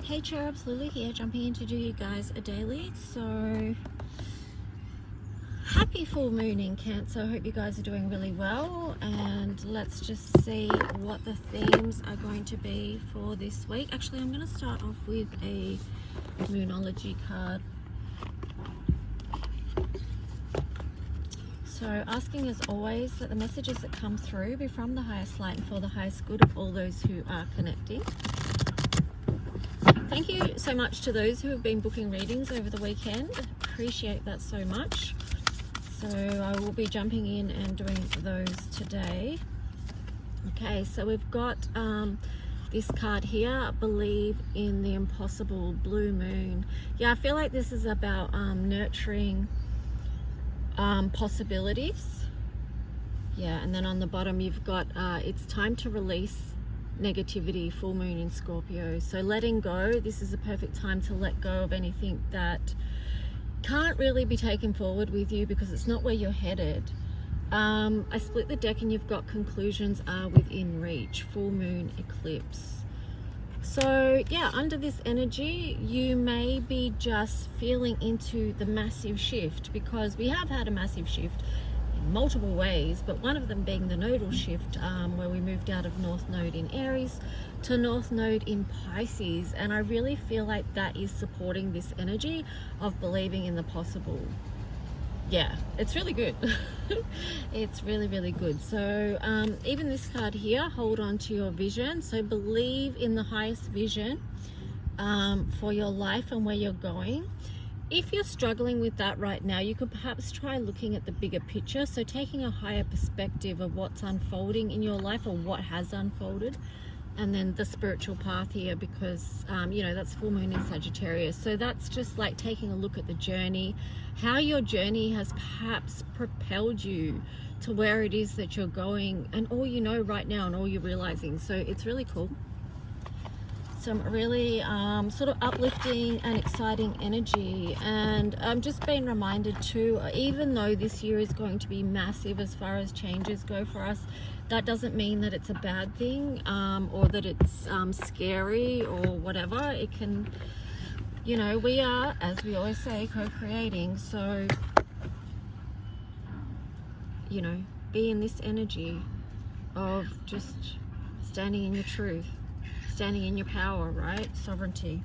Hey cherubs, Lulu here, jumping in to do you guys a daily. So happy full moon in Cancer. I hope you guys are doing really well, and let's just see what the themes are going to be for this week. Actually, I'm going to start off with a Moonology card. So asking as always that the messages that come through be from the highest light and for the highest good of all those who are connecting. Thank you so much to those who have been booking readings over the weekend. Appreciate that so much. So I will be jumping in and doing those today. Okay, so we've got this card here, Believe in the Impossible, Blue Moon. Yeah, I feel like this is about nurturing possibilities. Yeah, and then on the bottom you've got it's time to release negativity, full moon in Scorpio. So letting go, this is a perfect time to let go of anything that can't really be taken forward with you because it's not where you're headed. I split the deck and you've got conclusions are within reach, full moon eclipse. So yeah, under this energy you may be just feeling into the massive shift, because we have had a massive shift in multiple ways, but one of them being the nodal shift, where we moved out of North Node in Aries to North Node in Pisces, and I really feel like that is supporting this energy of believing in the possible. Yeah, it's really good. It's really good. So even this card here, hold on to your vision. So believe in the highest vision for your life and where you're going. If you're struggling with that right now, you could perhaps try looking at the bigger picture. So taking a higher perspective of what's unfolding in your life or what has unfolded. And then the spiritual path here, because you know, that's full moon in Sagittarius. So that's just like taking a look at the journey, how your journey has perhaps propelled you to where it is that you're going, and all you know right now and all you're realizing. So it's really cool. Some really sort of uplifting and exciting energy. And I'm just being reminded too, even though this year is going to be massive as far as changes go for us, that doesn't mean that it's a bad thing, or that it's scary or whatever. It can, you know, we are, as we always say, co-creating. So, you know, be in this energy of just standing in your truth, standing in your power, right? Sovereignty.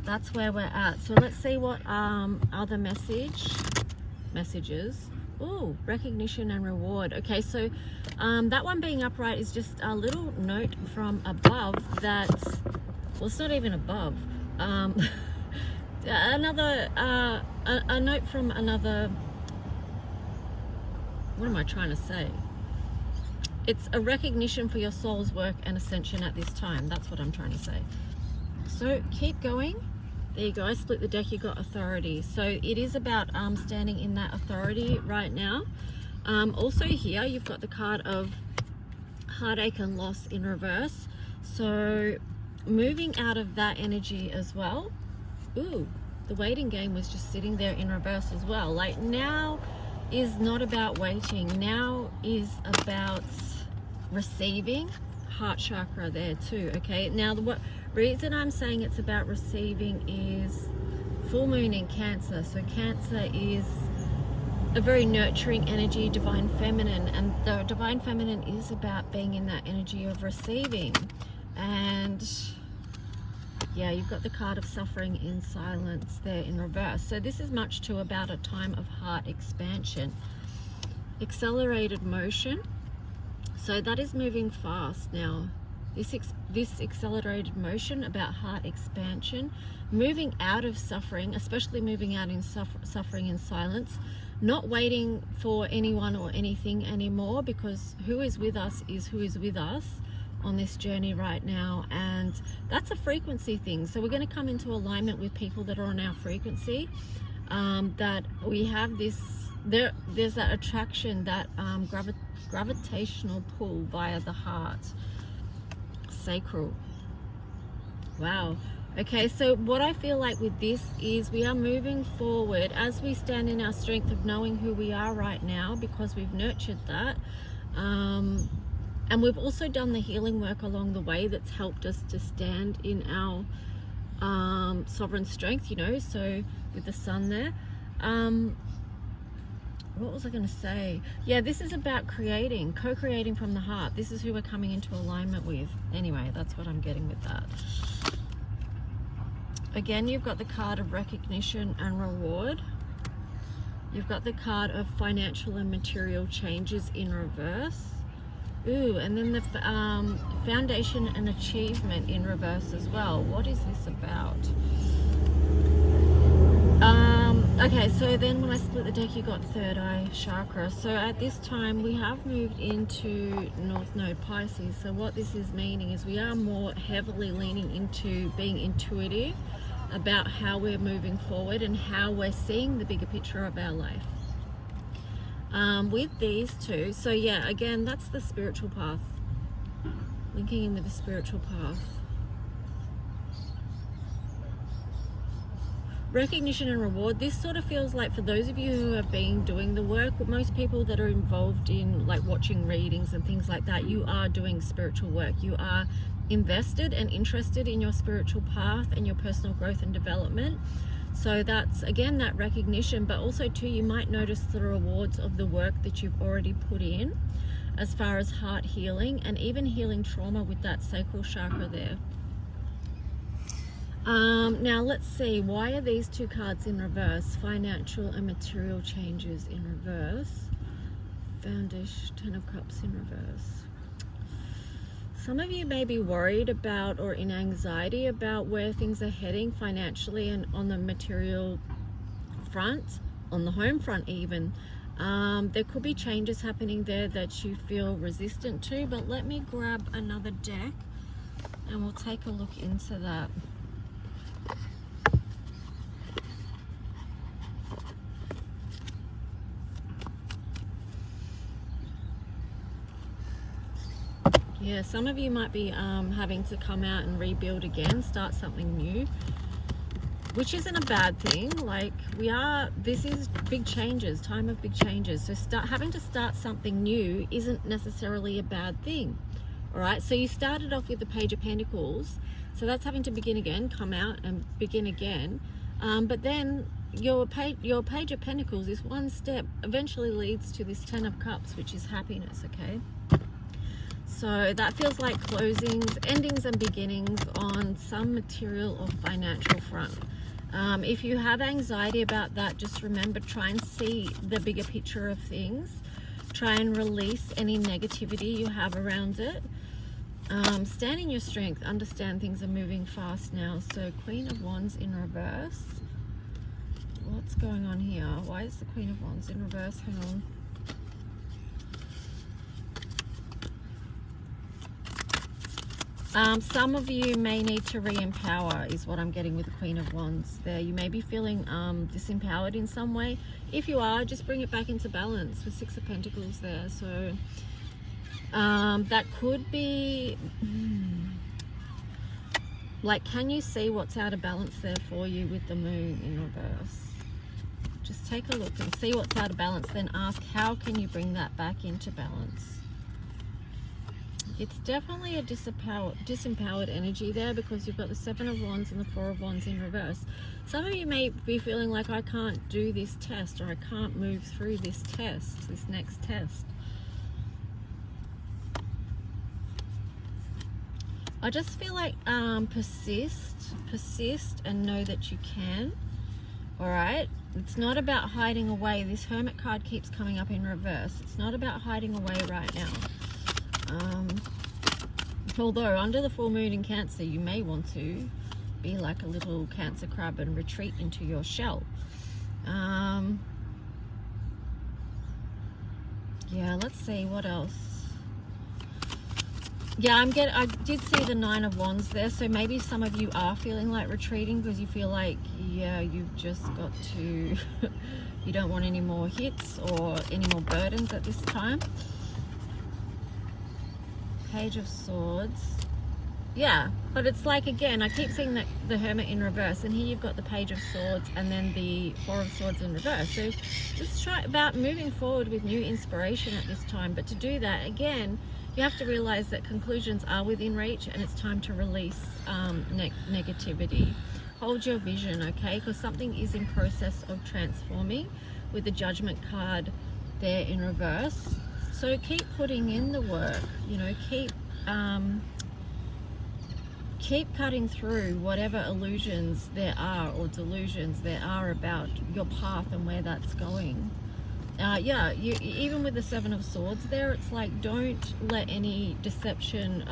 That's where we're at. So let's see what other messages. Oh, recognition and reward. Okay, so that one being upright is just a little note from above that, well, it's not even above. Another a note from another, what am I trying to say? It's a recognition for your soul's work and ascension at this time. That's what I'm trying to say. So keep going. There you go. I split the deck. You got authority. So it is about standing in that authority right now. Also here you've got the card of heartache and loss in reverse. So moving out of that energy as well. Ooh, the waiting game was just sitting there in reverse as well. Like, now is not about waiting. Now is about receiving. Heart chakra there too. Okay, now the reason I'm saying it's about receiving is full moon in Cancer. So Cancer is a very nurturing energy, divine feminine, and the divine feminine is about being in that energy of receiving. And yeah, you've got the card of suffering in silence there in reverse. So this is much too about a time of heart expansion, accelerated motion. So that is moving fast now. This accelerated motion about heart expansion, moving out of suffering, especially moving out in suffering in silence, not waiting for anyone or anything anymore, because who is with us is who is with us on this journey right now. And that's a frequency thing. So we're going to come into alignment with people that are on our frequency, that we have this, there's that attraction, that gravitational pull via the heart, sacral. Wow. Okay, so what I feel like with this is we are moving forward as we stand in our strength of knowing who we are right now, because we've nurtured that, and we've also done the healing work along the way that's helped us to stand in our sovereign strength, you know, so with the sun there. What was I going to say? Yeah, this is about creating, co-creating from the heart. This is who we're coming into alignment with. Anyway, that's what I'm getting with that. Again, you've got the card of recognition and reward. You've got the card of financial and material changes in reverse. Ooh, and then the foundation and achievement in reverse as well. What is this about? Okay, so then when I split the deck, you got third eye chakra. So at this time, we have moved into North Node Pisces. So what this is meaning is we are more heavily leaning into being intuitive about how we're moving forward and how we're seeing the bigger picture of our life. With these two, so yeah, again, that's the spiritual path. Linking in with the spiritual path. Recognition and reward. This sort of feels like for those of you who have been doing the work, most people that are involved in like watching readings and things like that, you are doing spiritual work. You are invested and interested in your spiritual path and your personal growth and development. So that's again that recognition, but also too, you might notice the rewards of the work that you've already put in as far as heart healing and even healing trauma with that sacral chakra there. Now let's see, why are these two cards in reverse? Financial and material changes in reverse. Foundation, 10 of Cups in reverse. Some of you may be worried about or in anxiety about where things are heading financially and on the material front, on the home front even. There could be changes happening there that you feel resistant to, but let me grab another deck and we'll take a look into that. Yeah, some of you might be having to come out and rebuild again, start something new, which isn't a bad thing. Like this is big changes, time of big changes. So having to start something new isn't necessarily a bad thing. All right, so you started off with the Page of Pentacles. So that's having to begin again, come out and begin again. But then your page of Pentacles, this one step eventually leads to this 10 of Cups, which is happiness, okay? So that feels like closings, endings and beginnings on some material or financial front. If you have anxiety about that, just remember, try and see the bigger picture of things. Try and release any negativity you have around it. Stand in your strength, understand things are moving fast now. So Queen of Wands in reverse. What's going on here? Why is the Queen of Wands in reverse? Hang on. Some of you may need to re-empower is what I'm getting with the Queen of Wands there. You may be feeling disempowered in some way. If you are, just bring it back into balance with 6 of Pentacles there. So that could be like, can you see what's out of balance there for you with the Moon in reverse? Just take a look and see what's out of balance, then ask, how can you bring that back into balance? It's definitely a disempowered energy there, because you've got the 7 of Wands and the 4 of Wands in reverse. Some of you may be feeling like, I can't do this test, or I can't move through this test, this next test. I just feel like persist and know that you can. All right, it's not about hiding away. This Hermit card keeps coming up in reverse. It's not about hiding away right now. Although under the full moon in Cancer, you may want to be like a little Cancer crab and retreat into your shell. Yeah, let's see what else. Yeah, I did see the 9 of Wands there, so maybe some of you are feeling like retreating because you feel like, yeah, you've just got to you don't want any more hits or any more burdens at this time. Page of Swords. Yeah, but it's like, again, I keep seeing that the Hermit in reverse, and here you've got the Page of Swords and then the 4 of Swords in reverse. So just try about moving forward with new inspiration at this time. But to do that, again, you have to realize that conclusions are within reach, and it's time to release negativity. Hold your vision, okay? Because something is in process of transforming, with the Judgment card there in reverse. So keep putting in the work, you know, keep cutting through whatever illusions there are or delusions there are about your path and where that's going. Yeah, even with the Seven of Swords there, it's like, don't let any deception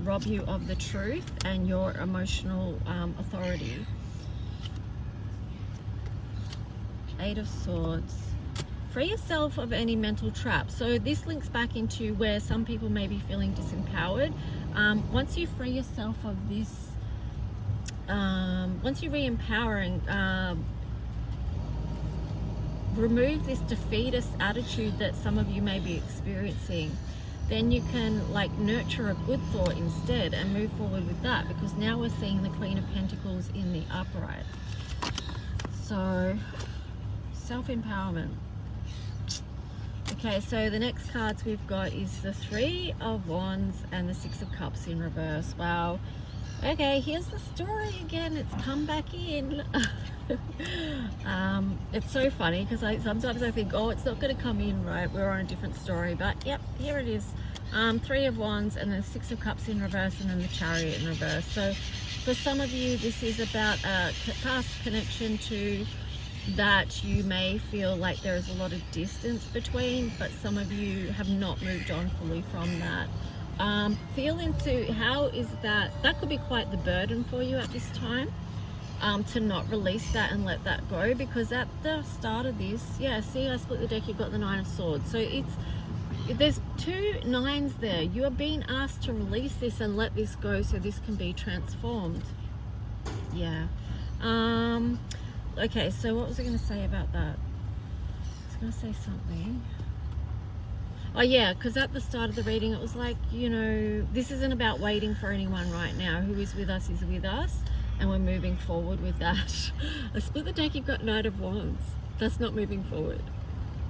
rob you of the truth and your emotional authority. Eight of Swords. Free yourself of any mental trap. So this links back into where some people may be feeling disempowered. Once you free yourself of this, once you re-empowering, remove this defeatist attitude that some of you may be experiencing, then you can like nurture a good thought instead and move forward with that, because now we're seeing the Queen of Pentacles in the upright. So self-empowerment. Okay, so the next cards we've got is the Three of Wands and the Six of Cups in reverse. Wow. Okay, here's the story again. It's come back in. It's so funny because sometimes I think, oh, it's not going to come in, right? We're on a different story. But yep, here it is. Three of Wands and the Six of Cups in reverse, and then the Chariot in reverse. So for some of you, this is about a past connection to that you may feel like there is a lot of distance between, but some of you have not moved on fully from that. Feel into how is that could be quite the burden for you at this time, to not release that and let that go, because at the start of this, yeah, see, I split the deck, you've got the Nine of Swords. So there's two nines there. You are being asked to release this and let this go so this can be transformed. Yeah. Okay, so what was I going to say about that? I was going to say something. Oh yeah, because at the start of the reading it was like, you know, this isn't about waiting for anyone right now. Who is with us, and we're moving forward with that. I split the deck, you've got Knight of Wands. That's not moving forward.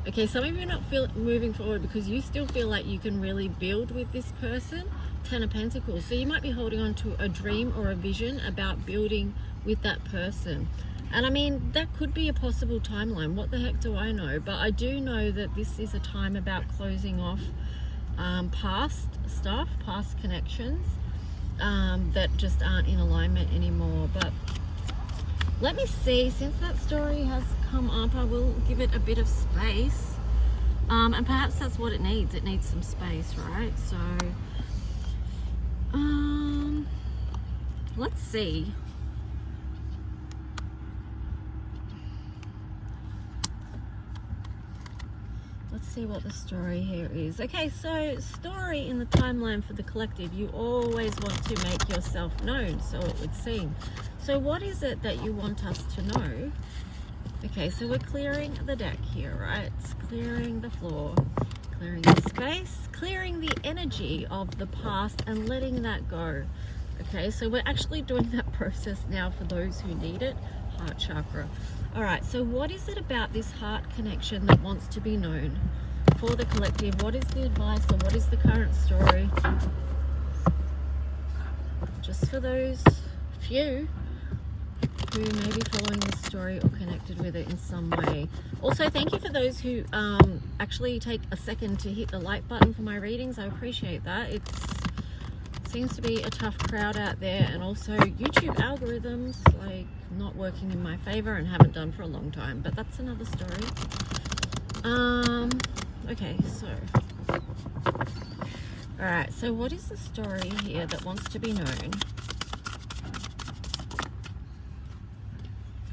Okay, some of you are not moving forward because you still feel like you can really build with this person. Ten of Pentacles. So you might be holding on to a dream or a vision about building with that person. And I mean, that could be a possible timeline. What the heck do I know? But I do know that this is a time about closing off past stuff, past connections that just aren't in alignment anymore. But let me see, since that story has come up, I will give it a bit of space. And perhaps that's what it needs. It needs some space, right? So, let's see. Let's see what the story here is. Okay, so story in the timeline for the collective. You always want to make yourself known, so it would seem. So what is it that you want us to know? Okay, so we're clearing the deck here, right? It's clearing the floor, clearing the space, clearing the energy of the past and letting that go. Okay, so we're actually doing that process now for those who need it. Heart chakra. All right, so what is it about this heart connection that wants to be known for the collective? What is the advice, or what is the current story? Just for those few who may be following this story or connected with it in some way. Also, thank you for those who actually take a second to hit the like button for my readings. I appreciate that. It seems to be a tough crowd out there, and also YouTube algorithms like not working in my favor and haven't done for a long time, but that's another story. Okay, so all right, so what is the story here that wants to be known?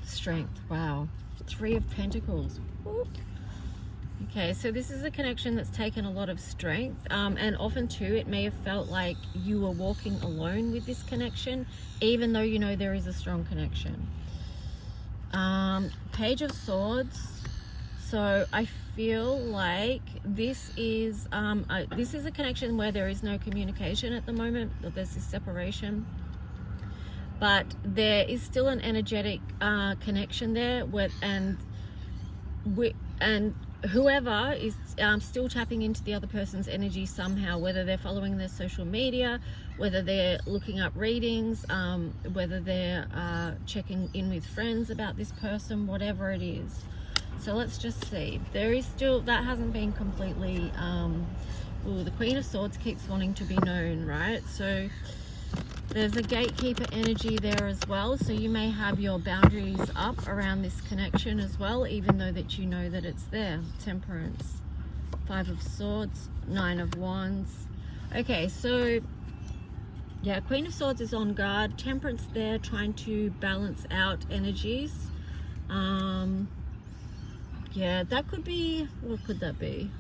Strength. Wow. Three of Pentacles. Whoop. Okay, so this is a connection that's taken a lot of strength, and often too it may have felt like you were walking alone with this connection, even though you know there is a strong connection. Page of Swords. So I feel like this is a connection where there is no communication at the moment, or there's this separation, but there is still an energetic connection there with, and whoever is still tapping into the other person's energy somehow, whether they're following their social media, whether they're looking up readings, whether they're checking in with friends about this person, whatever it is. So let's just see. There is still, that hasn't been completely, the Queen of Swords keeps wanting to be known, right? So there's a gatekeeper energy there as well. So you may have your boundaries up around this connection as well, even though that you know that it's there. Temperance, 5 of Swords, 9 of Wands. Okay, so yeah, Queen of Swords is on guard. Temperance there, trying to balance out energies. Yeah, that could be, what could that be?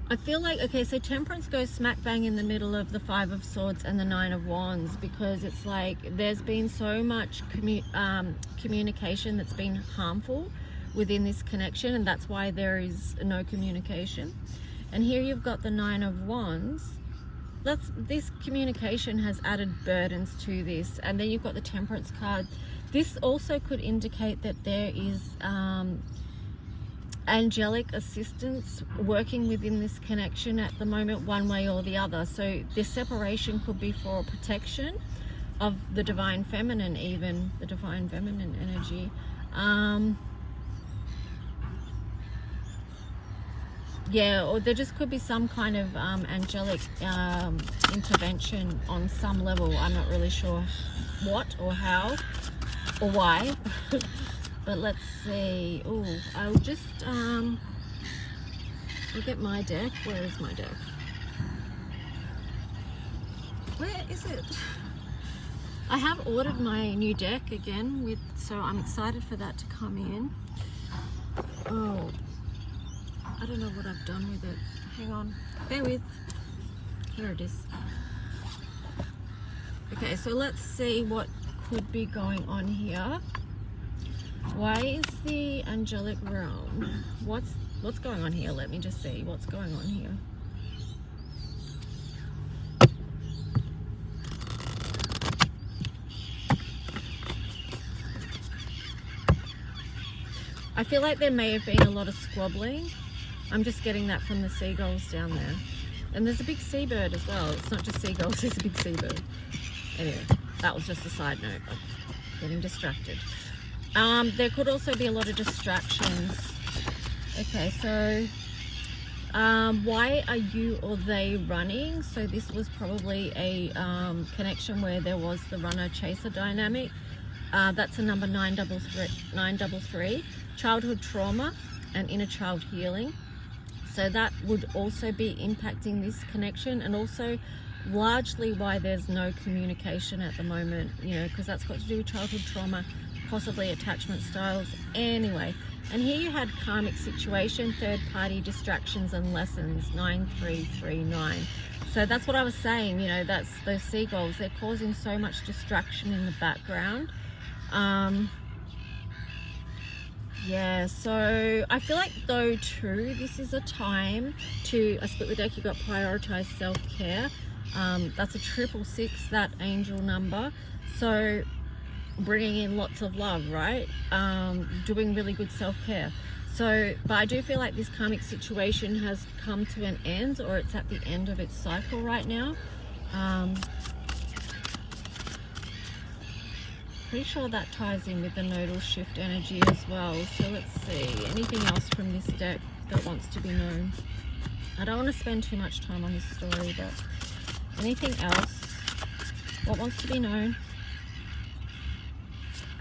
I feel like, okay, so Temperance goes smack bang in the middle of the 5 of Swords and the 9 of Wands, because it's like there's been so much communication that's been harmful within this connection, and that's why there is no communication. And here you've got the 9 of Wands. This communication has added burdens to this. And then you've got the Temperance card. This also could indicate that there is angelic assistance working within this connection at the moment, one way or the other. So this separation could be for protection of the divine feminine, even the divine feminine energy. Yeah, or there just could be some kind of angelic intervention on some level. I'm not really sure what or how or why. But let's see. Oh, I'll just look at my deck. Where is my deck? Where is it? I have ordered my new deck again, so I'm excited for that to come in. Oh, I don't know what I've done with it. Hang on, bear with. Here it is. Okay, so let's see what could be going on here. Why is the angelic realm? What's going on here? Let me just see what's going on here. I feel like there may have been a lot of squabbling. I'm just getting that from the seagulls down there. And there's a big seabird as well. It's not just seagulls, there's a big seabird. Anyway, that was just a side note. I'm getting distracted. There could also be a lot of distractions. Okay, so why are you or they running? So this was probably a connection where there was the runner-chaser dynamic. That's a number 933. Childhood trauma and inner child healing. So that would also be impacting this connection, and also largely why there's no communication at the moment, you know, because that's got to do with childhood trauma, possibly attachment styles. Anyway, and here you had karmic situation, third party distractions and lessons, 9339. So that's what I was saying, you know, that's those seagulls, they're causing so much distraction in the background. Yeah, so I feel like though too, this is a time to, I split the deck, you've got prioritize self-care. That's a 666, that angel number. So bringing in lots of love, right? Doing really good self-care. So, but I do feel like this karmic situation has come to an end, or it's at the end of its cycle right now. Pretty sure that ties in with the nodal shift energy as well. So let's see, anything else from this deck that wants to be known? I don't want to spend too much time on this story, but anything else? What wants to be known?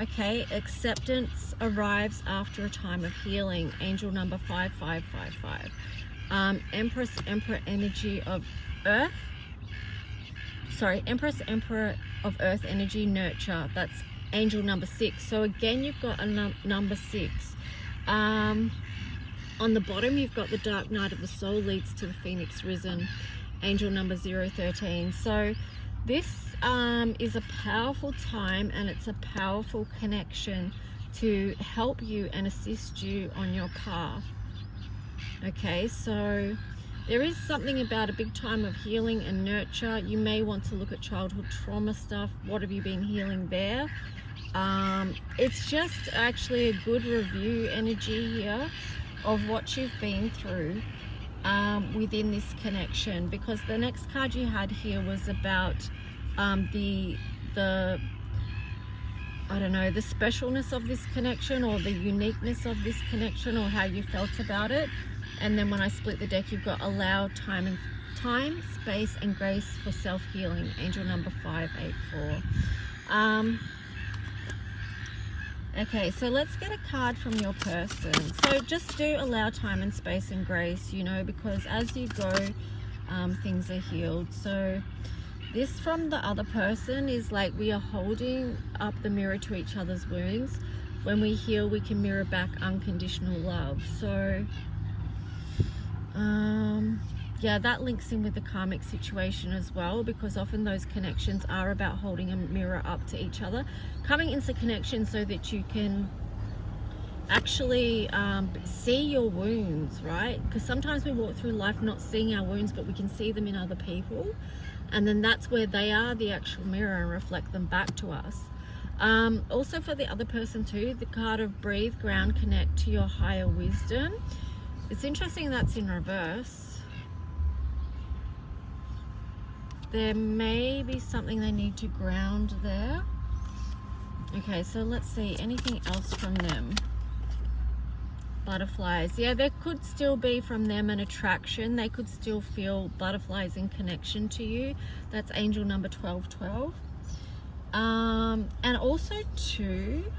Okay, acceptance arrives after a time of healing. Angel number 5555. Empress, Emperor energy of Earth. Sorry, Empress, Emperor of Earth energy, nurture. That's angel number 6. So again, you've got a number 6. On the bottom, you've got the dark night of the soul leads to the phoenix risen, angel number 013. So this is a powerful time, and it's a powerful connection to help you and assist you on your path. Okay, so there is something about a big time of healing and nurture. You may want to look at childhood trauma stuff. What have you been healing there? It's just actually a good review energy here of what you've been through within this connection, because the next card you had here was about the I don't know, the specialness of this connection, or the uniqueness of this connection, or how you felt about it. And then when I split the deck, you've got allow time, space and grace for self-healing, angel number 584. Okay, so let's get a card from your person. So just do allow time and space and grace, you know, because as you go, things are healed. So this from the other person is like, we are holding up the mirror to each other's wounds. When we heal, we can mirror back unconditional love. So yeah, that links in with the karmic situation as well, because often those connections are about holding a mirror up to each other, coming into connection so that you can actually see your wounds, right? Because sometimes we walk through life not seeing our wounds, but we can see them in other people, and then that's where they are the actual mirror and reflect them back to us. Also for the other person too, the card of breathe, ground, connect to your higher wisdom. It's interesting that's in reverse. There may be something they need to ground there. Okay, so let's see, anything else from them? Butterflies. Yeah, there could still be from them an attraction. They could still feel butterflies in connection to you. That's angel number 1212. And also too,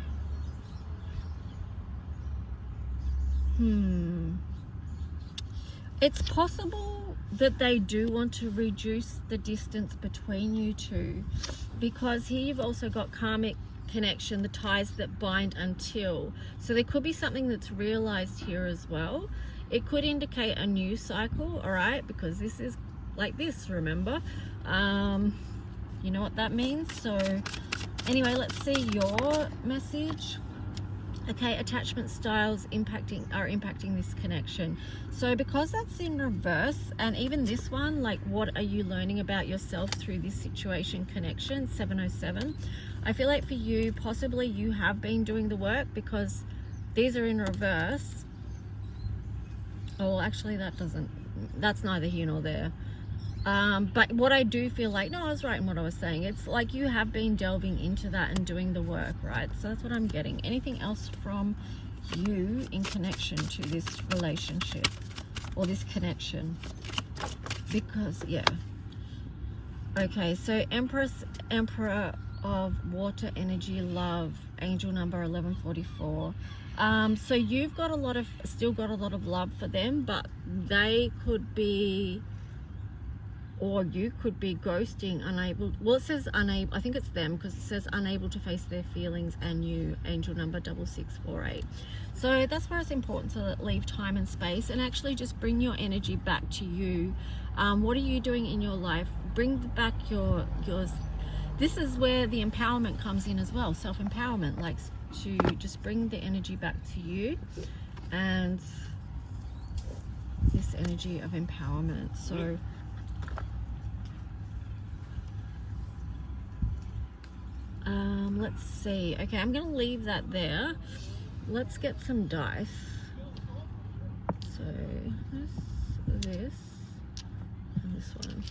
it's possible that they do want to reduce the distance between you two, because here you've also got karmic connection, the ties that bind until. So there could be something that's realized here as well. It could indicate a new cycle, all right, because this is like this, remember? You know what that means. So anyway, let's see your message. Okay, attachment styles are impacting this connection. So because that's in reverse, and even this one, like, what are you learning about yourself through this situation connection, 707, I feel like for you, possibly you have been doing the work, because these are in reverse. Oh, actually that's neither here nor there. But what I do feel like, no, I was right in what I was saying. It's like you have been delving into that and doing the work, right? So that's what I'm getting. Anything else from you in connection to this relationship or this connection? Because, yeah. Okay, so Empress, Emperor of Water Energy, Love, angel number 1144. So you've got still got a lot of love for them, but they could be, or you could be ghosting, unable, well, it says unable, I think it's them, because it says unable to face their feelings, and you, angel number 6648. So that's where it's important to leave time and space and actually just bring your energy back to you. What are you doing in your life? Bring back yours. This is where the empowerment comes in as well, self-empowerment, like to just bring the energy back to you, and this energy of empowerment. So let's see. Okay, I'm gonna leave that there. Let's get some dice. So this and this one.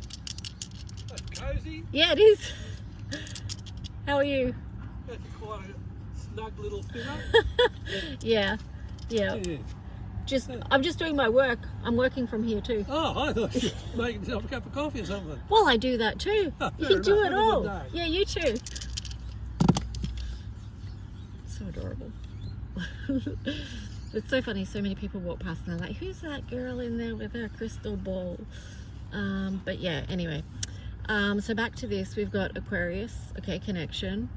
That's cozy. Yeah, it is. How are you? That's quite a snug little figure. Yeah. I'm just doing my work. I'm working from here too. Oh, I thought you were making yourself a cup of coffee or something. Well, I do that too. Oh, You do enough. it Have a all. good day. Yeah, you too. So adorable. It's so funny. So many people walk past and they're like, "Who's that girl in there with her crystal ball?" But yeah. Anyway, so back to this. We've got Aquarius. Okay, connection.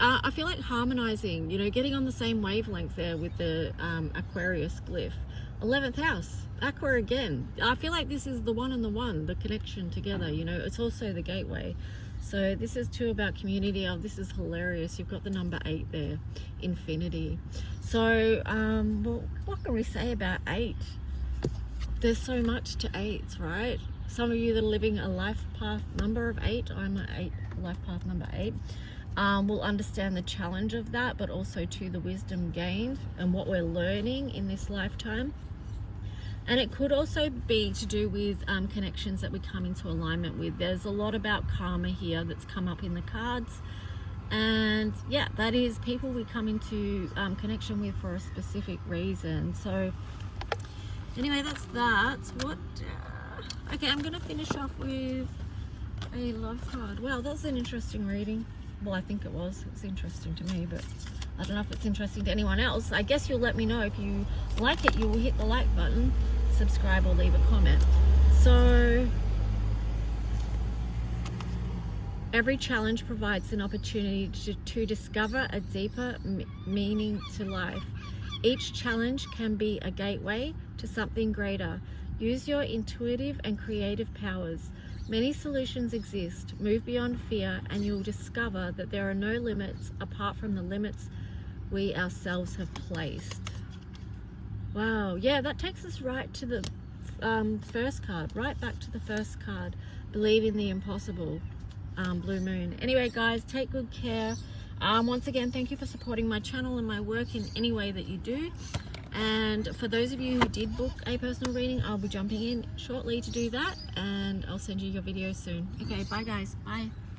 I feel like harmonizing. You know, getting on the same wavelength there with the Aquarius glyph. 11th house, Aqua again. I feel like this is the one and the one, the connection together, you know. It's also the gateway. So this is too about community. Oh, this is hilarious. You've got the number 8 there, infinity. So well, what can we say about 8? There's so much to 8s, right? Some of you that are living a life path number of 8. I'm a life path number 8. will understand the challenge of that, but also to the wisdom gained and what we're learning in this lifetime. And it could also be to do with connections that we come into alignment with. There's a lot about karma here that's come up in the cards. And yeah, that is people we come into connection with for a specific reason. So anyway, that's that. What? Okay, I'm going to finish off with a love card. Wow, that's an interesting reading. Well, I think it was interesting to me, but I don't know if it's interesting to anyone else. I guess you'll let me know. If you like it, you will hit the like button, subscribe, or leave a comment. So every challenge provides an opportunity to discover a deeper meaning to life. Each challenge can be a gateway to something greater. Use your intuitive and creative powers. Many solutions exist. Move beyond fear and you'll discover that there are no limits apart from the limits we ourselves have placed. Wow, yeah, that takes us right to the first card, right back to the first card. Believe in the impossible, Blue Moon. Anyway, guys, take good care. Once again, thank you for supporting my channel and my work in any way that you do. And for those of you who did book a personal reading, I'll be jumping in shortly to do that, and I'll send you your video soon. Okay, bye guys, bye.